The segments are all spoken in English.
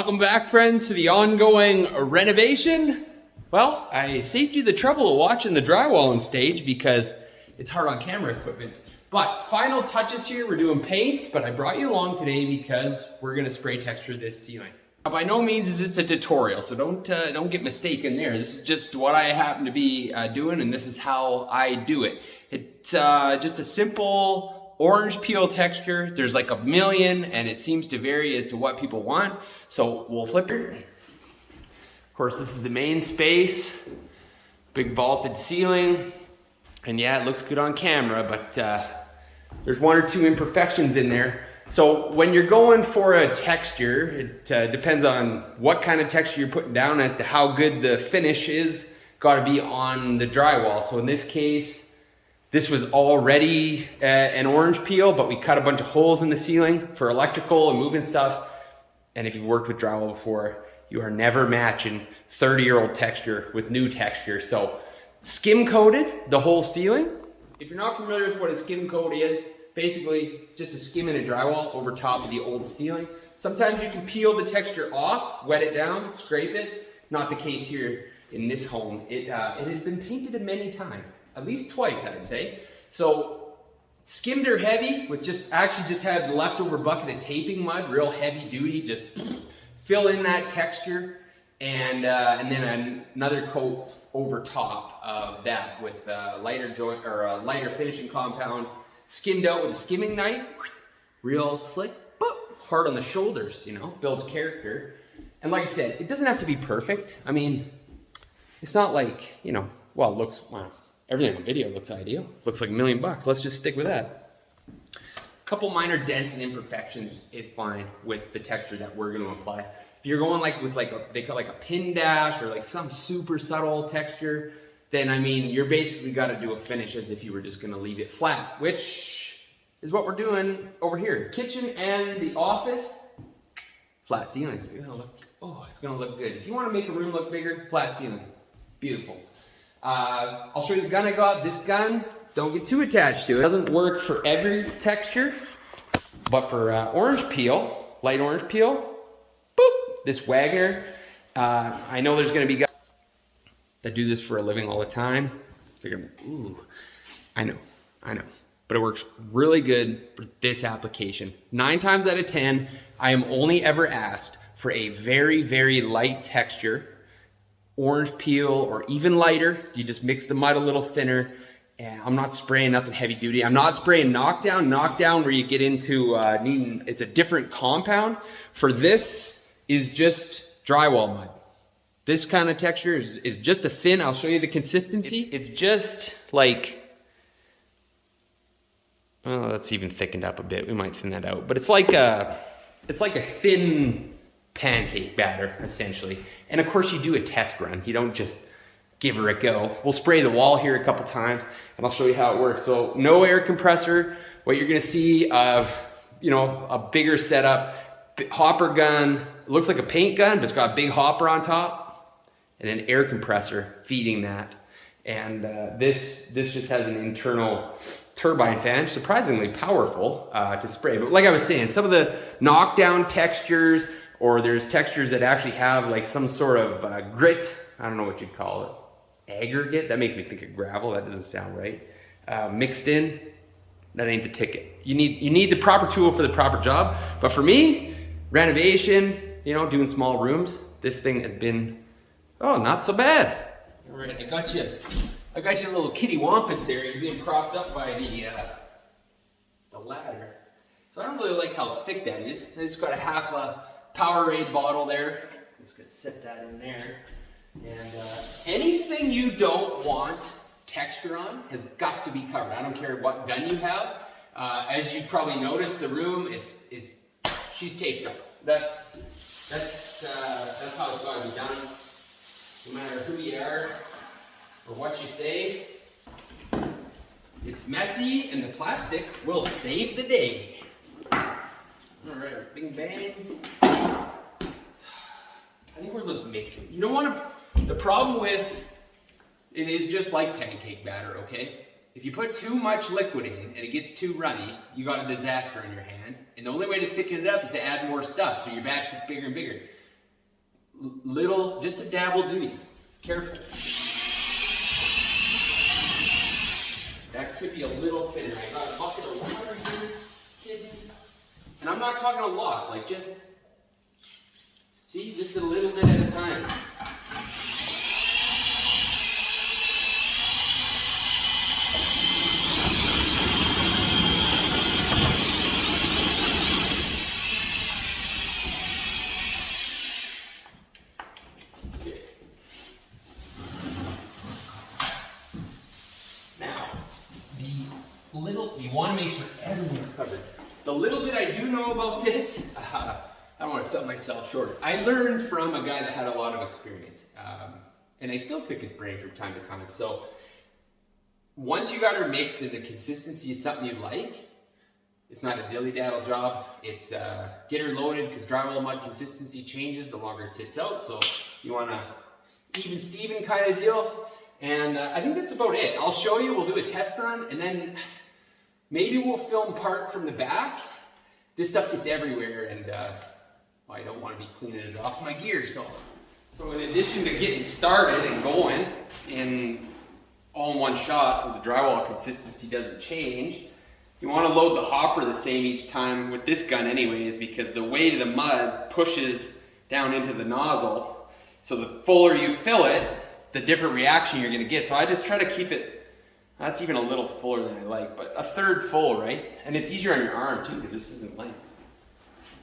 Welcome back, friends, to the ongoing renovation. Well, I saved you the trouble of watching the drywall on stage because it's hard on camera equipment. But final touches here, we're doing paint, but I brought you along today because we're gonna spray texture this ceiling. By no means is this a tutorial, so don't get mistaken there. This is just what I happen to be doing, and this is how I do it. It's just a simple orange peel texture. There's like a million, and it seems to vary as to what people want. So we'll flip it. Of course, this is the main space, big vaulted ceiling, and yeah, it looks good on camera, but there's one or two imperfections in there. So when you're going for a texture, it depends on what kind of texture you're putting down as to how good the finish is. Got to be on the drywall. So in this case, this was already an orange peel, but we cut a bunch of holes in the ceiling for electrical and moving stuff. And if you've worked with drywall before, you are never matching 30-year-old texture with new texture. So skim coated the whole ceiling. If you're not familiar with what a skim coat is, basically just a skim in a drywall over top of the old ceiling. Sometimes you can peel the texture off, wet it down, scrape it. Not the case here in this home. It had been painted many times. At least twice, I'd say. So skimmed her heavy with just had leftover bucket of taping mud, real heavy duty, just fill in that texture, and then another coat over top of that with lighter finishing compound, skimmed out with a skimming knife, real slick, but hard on the shoulders, you know, builds character. And like I said, it doesn't have to be perfect. I mean, it's not like, you know, well, it looks, wow. Everything on video looks ideal. Looks like $1 million. Let's just stick with that. A couple minor dents and imperfections is fine with the texture that we're going to apply. If you're going they call like a pin dash or like some super subtle texture, then I mean, you're basically got to do a finish as if you were just going to leave it flat, which is what we're doing over here. Kitchen and the office, flat ceiling. It's going to look good. If you want to make a room look bigger, flat ceiling. Beautiful. I'll show you the gun I got. This gun, don't get too attached to it. It doesn't work for every texture, but for orange peel, light orange peel, boop, this Wagner. I know there's going to be guys that do this for a living all the time. Ooh, I know, but it works really good for this application. 9 times out of 10, I am only ever asked for a very, very light texture, orange peel or even lighter. You just mix the mud a little thinner, and I'm not spraying nothing heavy duty. I'm not spraying knockdown where you get into needing, it's a different compound. For this is just drywall mud. This kind of texture is just a thin, I'll show you the consistency. It's just like, oh, that's even thickened up a bit. We might thin that out, but it's like a thin pancake batter, essentially. And of course you do a test run. You don't just give her a go. We'll spray the wall here a couple times and I'll show you how it works. So no air compressor. What you're gonna see, you know, a bigger setup, hopper gun. It looks like a paint gun, but it's got a big hopper on top and an air compressor feeding that. And this just has an internal turbine fan, surprisingly powerful to spray. But like I was saying, some of the knockdown textures, or there's textures that actually have like some sort of grit, I don't know what you'd call it, aggregate, that makes me think of gravel, that doesn't sound right, mixed in, that ain't the ticket. You need the proper tool for the proper job, but for me, renovation, you know, doing small rooms, this thing has been, oh, not so bad. All right, I got you a little kitty wampus there, you're being propped up by the ladder. So I don't really like how thick that is. I just got a half a Powerade bottle there. I'm just gonna set that in there. And anything you don't want texture on has got to be covered. I don't care what gun you have. As you probably noticed, the room she's taped up. That's how it's gotta be done. No matter who you are or what you say, it's messy and the plastic will save the day. All right, bing bang. I think we're just mixing. You don't want to, the problem with it is just like pancake batter, okay? If you put too much liquid in and it gets too runny, you got a disaster on your hands. And the only way to thicken it up is to add more stuff so your batch gets bigger and bigger. little, just a dabble duty. Careful. That could be a little thin. I got a bucket of water here, hidden. And I'm not talking a lot, like just, see, just a little bit at a time. You want to make sure everyone's covered. The little bit I do know about this, I don't want to sell myself short. I learned from a guy that had a lot of experience, and I still pick his brain from time to time. So once you got her mixed and the consistency is something you like, it's not a dilly-daddle job. It's get her loaded, because drywall mud consistency changes the longer it sits out. So you want a even Steven kind of deal. And I think that's about it. I'll show you, we'll do a test run, and then maybe we'll film part from the back. This stuff gets everywhere, and well, I don't want to be cleaning it off my gear. So in addition to getting started and going in all in one shot so the drywall consistency doesn't change, you want to load the hopper the same each time with this gun anyways, because the weight of the mud pushes down into the nozzle. So the fuller you fill it, the different reaction you're going to get. So I just try to keep it, that's even a little fuller than I like, but a third full, right? And it's easier on your arm too, because this isn't light.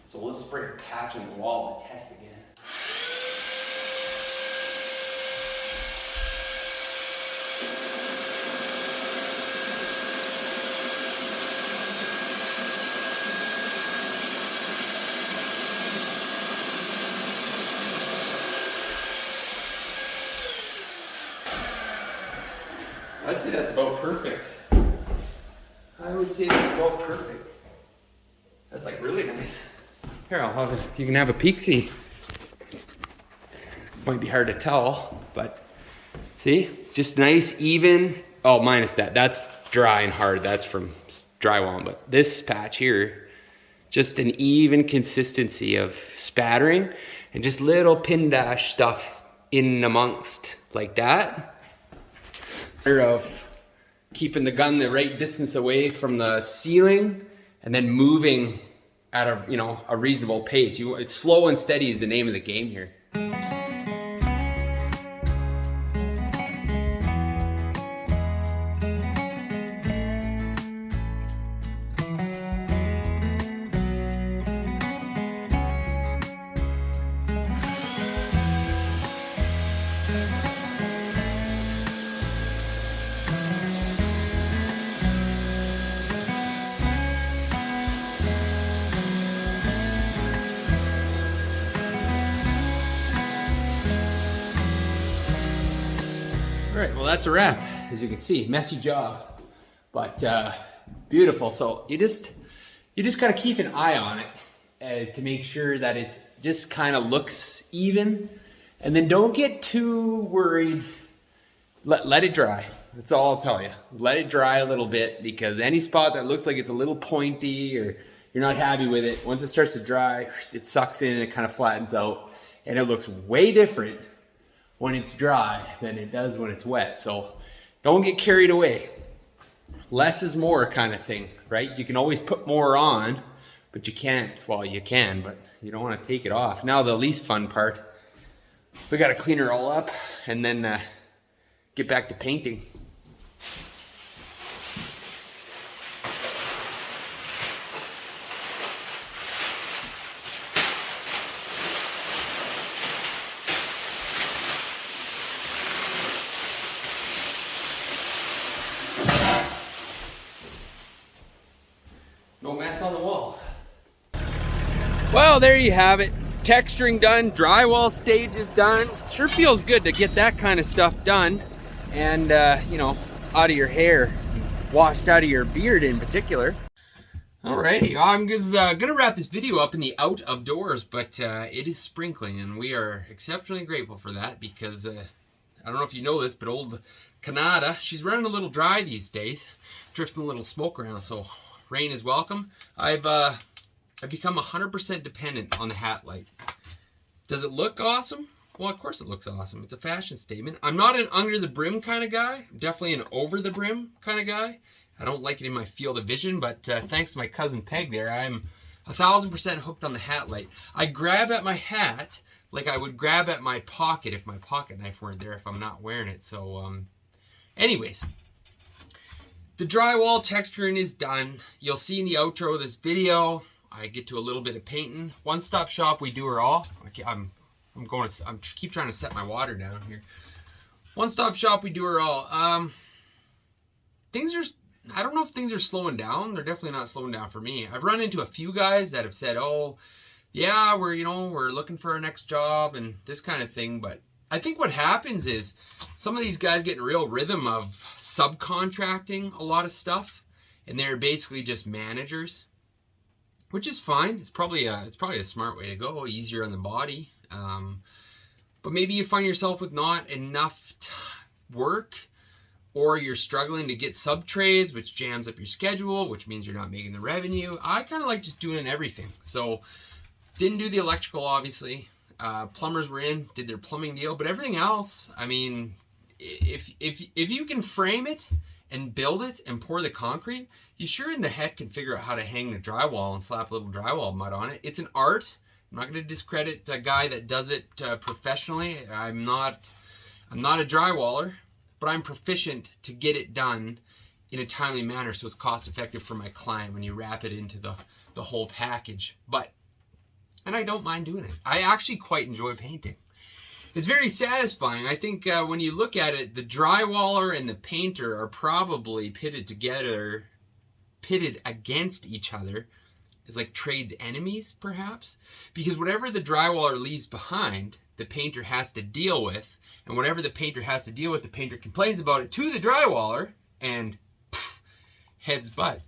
So we'll just spray a patch on the wall and test again. I'd say that's about perfect. I would say that's about perfect. That's like really nice. Here, I'll have it. You can have a peek. See, might be hard to tell, but see, just nice, even. Oh, minus that. That's dry and hard. That's from drywall. But this patch here, just an even consistency of spattering and just little pin dash stuff in amongst like that. Of keeping the gun the right distance away from the ceiling and then moving at a reasonable pace. It's slow and steady is the name of the game here. All right, well that's a wrap. As you can see, messy job, but beautiful. So you just gotta keep an eye on it to make sure that it just kind of looks even, and then don't get too worried. Let it dry. That's all I'll tell you. Let it dry a little bit, because any spot that looks like it's a little pointy or you're not happy with it, once it starts to dry, it sucks in and it kind of flattens out, and it looks way different when it's dry than it does when it's wet. So don't get carried away. Less is more kind of thing, right? You can always put more on, but you can't, well, you can, but you don't want to take it off. Now the least fun part, we got to clean her all up and then get back to painting. No mess on the walls. Well, there you have it. Texturing done, drywall stage is done. Sure feels good to get that kind of stuff done, and out of your hair, washed out of your beard in particular. Alrighty, I'm gonna wrap this video up in the out of doors, but it is sprinkling, and we are exceptionally grateful for that, because I don't know if you know this, but old Canada, she's running a little dry these days, drifting a little smoke around, so rain is welcome. I've become 100% dependent on the hat light. Does it look awesome? Well, of course it looks awesome. It's a fashion statement. I'm not an under the brim kind of guy. I'm definitely an over the brim kind of guy. I don't like it in my field of vision, but thanks to my cousin Peg there, I'm 1,000% hooked on the hat light. I grab at my hat like I would grab at my pocket if my pocket knife weren't there if I'm not wearing it. So, anyways, the drywall texturing is done. You'll see in the outro of this video, I get to a little bit of painting. One-stop shop, we do her all. I'm keep trying to set my water down here. One-stop shop, we do her all. I don't know if things are slowing down. They're definitely not slowing down for me. I've run into a few guys that have said, "Oh, yeah, we're looking for our next job," and this kind of thing. But I think what happens is some of these guys get in a real rhythm of subcontracting a lot of stuff, and they're basically just managers, which is fine. It's probably a smart way to go, easier on the body. But maybe you find yourself with not enough work, or you're struggling to get sub trades, which jams up your schedule, which means you're not making the revenue. I kind of like just doing everything. So didn't do the electrical, obviously. Plumbers were in, did their plumbing deal, but everything else, I mean, if you can frame it and build it and pour the concrete, you sure in the heck can figure out how to hang the drywall and slap a little drywall mud on it. It's an art. I'm not going to discredit a guy that does it professionally. I'm not a drywaller, but I'm proficient to get it done in a timely manner so it's cost effective for my client when you wrap it into the whole package. And I don't mind doing it. I actually quite enjoy painting. It's very satisfying. I think when you look at it, the drywaller and the painter are probably pitted against each other as like trades enemies, perhaps. Because whatever the drywaller leaves behind, the painter has to deal with. And whatever the painter has to deal with, the painter complains about it to the drywaller and heads butt.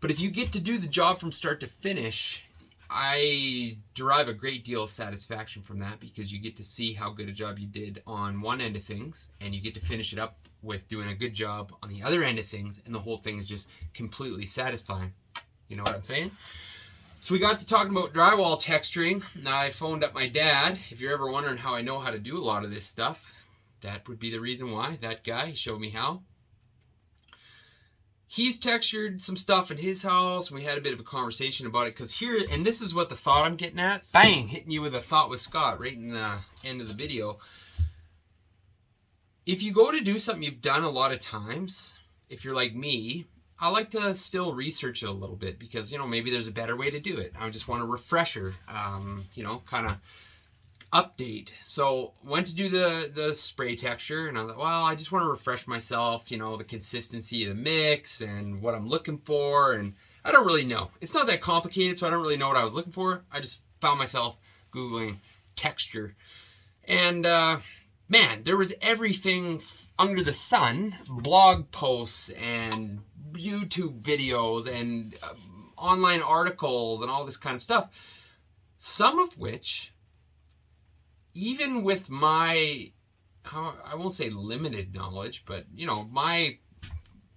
But if you get to do the job from start to finish, I derive a great deal of satisfaction from that, because you get to see how good a job you did on one end of things, and you get to finish it up with doing a good job on the other end of things, and the whole thing is just completely satisfying. You know what I'm saying? So we got to talking about drywall texturing. Now I phoned up my dad. If you're ever wondering how I know how to do a lot of this stuff, that would be the reason why. That guy showed me how. He's textured some stuff in his house. We had a bit of a conversation about it, because here, and this is what the thought I'm getting at. Bang! Hitting you with a thought with Scott right in the end of the video. If you go to do something you've done a lot of times, if you're like me, I like to still research it a little bit, because, maybe there's a better way to do it. I just want a refresher, kind of update. So went to do the spray texture, and I thought, well, I just want to refresh myself, the consistency of the mix and what I'm looking for. And I don't really know. It's not that complicated, so I don't really know what I was looking for. I just found myself Googling texture. And man, there was everything under the sun, blog posts and YouTube videos and online articles and all this kind of stuff. Some of which, even with my, I won't say limited knowledge, but, my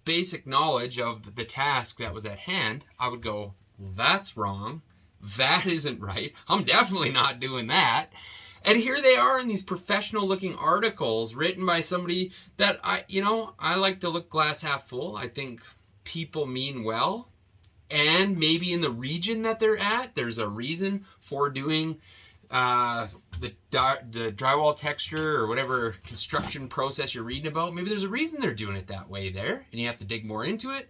basic knowledge of the task that was at hand, I would go, well, that's wrong. That isn't right. I'm definitely not doing that. And here they are in these professional looking articles written by somebody that I like to look glass half full. I think people mean well. And maybe in the region that they're at, there's a reason for doing the drywall texture or whatever construction process you're reading about. Maybe there's a reason they're doing it that way there, and you have to dig more into it.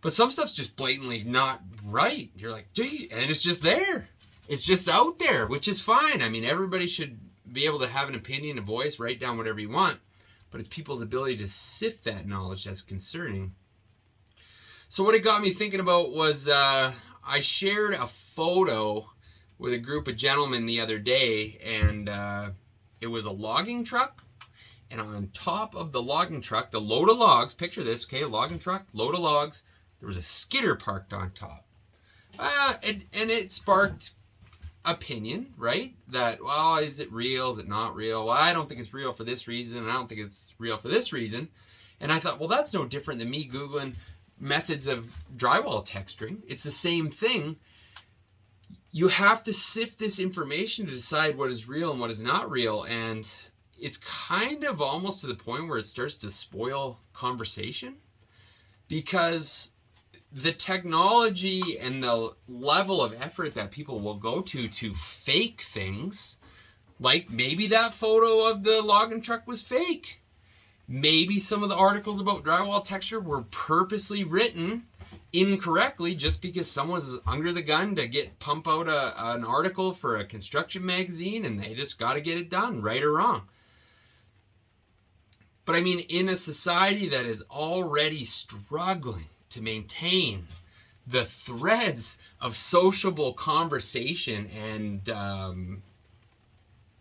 But some stuff's just blatantly not right. You're like, gee, and it's just there. It's just out there, which is fine. I mean, everybody should be able to have an opinion, a voice, write down whatever you want. But it's people's ability to sift that knowledge that's concerning. So what it got me thinking about was I shared a photo with a group of gentlemen the other day, and it was a logging truck. And on top of the logging truck, the load of logs, picture this, okay, logging truck, load of logs, there was a skidder parked on top. And it sparked opinion, right? That, well, is it real? Is it not real? Well, I don't think it's real for this reason, and I don't think it's real for this reason. And I thought, well, that's no different than me Googling methods of drywall texturing. It's the same thing. you have to sift this information to decide what is real and what is not real. And it's kind of almost to the point where it starts to spoil conversation, because the technology and the level of effort that people will go to fake things, like maybe that photo of the logging truck was fake. Maybe some of the articles about drywall texture were purposely written incorrectly just because someone's under the gun to pump out an article for a construction magazine, and they just got to get it done, right or wrong. But I mean, in a society that is already struggling to maintain the threads of sociable conversation and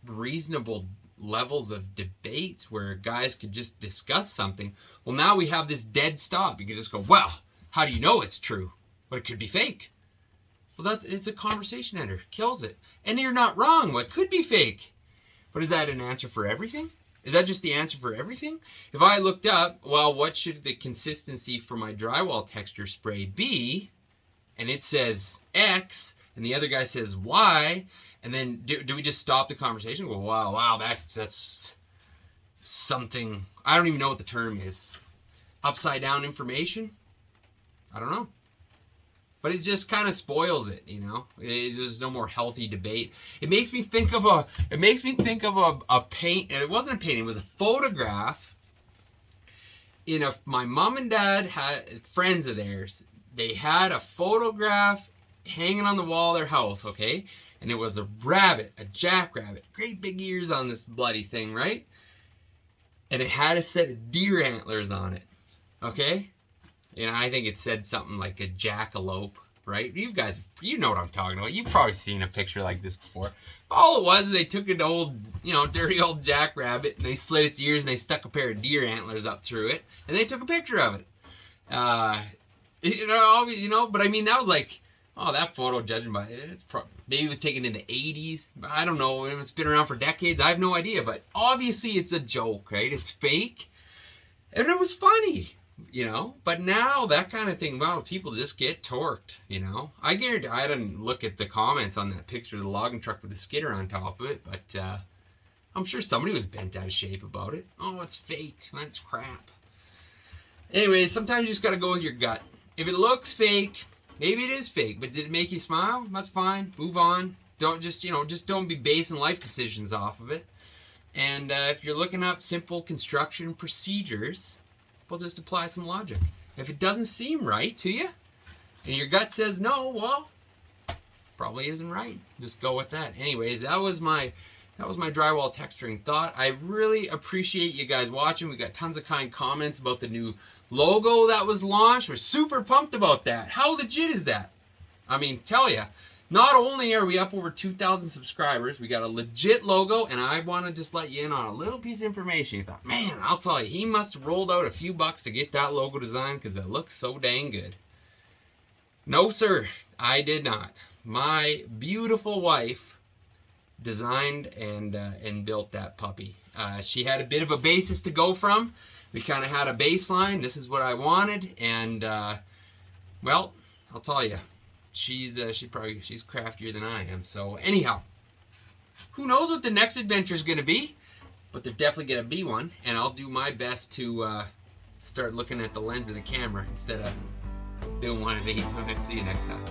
reasonable levels of debate where guys could just discuss something, well, now we have this dead stop. You can just go, well, how do you know it's true? Well, it could be fake. Well, it's a conversation ender. Kills it. And you're not wrong. What could be fake? But is that an answer for everything? Is that just the answer for everything? If I looked up, well, what should the consistency for my drywall texture spray be? And it says X, and the other guy says Y, and then do we just stop the conversation and go, wow, that's something, I don't even know what the term is. Upside down information? I don't know. But it just kind of spoils it, you know. There's no more healthy debate. It makes me think of a paint, and it wasn't a painting, it was a photograph. My mom and dad had friends of theirs. They had a photograph hanging on the wall of their house, okay? And it was a rabbit, a jackrabbit, great big ears on this bloody thing, right? And it had a set of deer antlers on it, okay? You know, I think it said something like a jackalope, right? You guys, you know what I'm talking about. You've probably seen a picture like this before. All it was, they took an old, dirty old jackrabbit, and they slit its ears, and they stuck a pair of deer antlers up through it, and they took a picture of it. But I mean, that was like, oh, that photo, judging by it, maybe it was taken in the 80s. I don't know. It's been around for decades. I have no idea. But obviously, it's a joke, right? It's fake. And it was funny, But now, that kind of thing, well, people just get torqued, I guarantee, I didn't look at the comments on that picture of the logging truck with the skidder on top of it, but I'm sure somebody was bent out of shape about it. Oh, it's fake. That's crap. Anyway, sometimes you just got to go with your gut. If it looks fake, maybe it is fake, but did it make you smile? That's fine. Move on. Don't just don't be basing life decisions off of it. And if you're looking up simple construction procedures, well, just apply some logic. If it doesn't seem right to you, and your gut says no, well, probably isn't right. Just go with that. Anyways, that was my drywall texturing thought. I really appreciate you guys watching. We got tons of kind comments about the new logo that was launched. We're super pumped about that. How legit is that? I mean, tell ya, not only are we up over 2,000 subscribers, we got a legit logo, and I want to just let you in on a little piece of information. You thought, man, I'll tell you, he must have rolled out a few bucks to get that logo designed because that looks so dang good. No, sir, I did not. My beautiful wife designed and built that puppy. She had a bit of a basis to go from. We kind of had a baseline. This is what I wanted, and well, I'll tell you, she's craftier than I am. So anyhow, who knows what the next adventure is going to be, but they're definitely going to be one, and I'll do my best to start looking at the lens of the camera instead of doing one of these. I'm going to see you next time.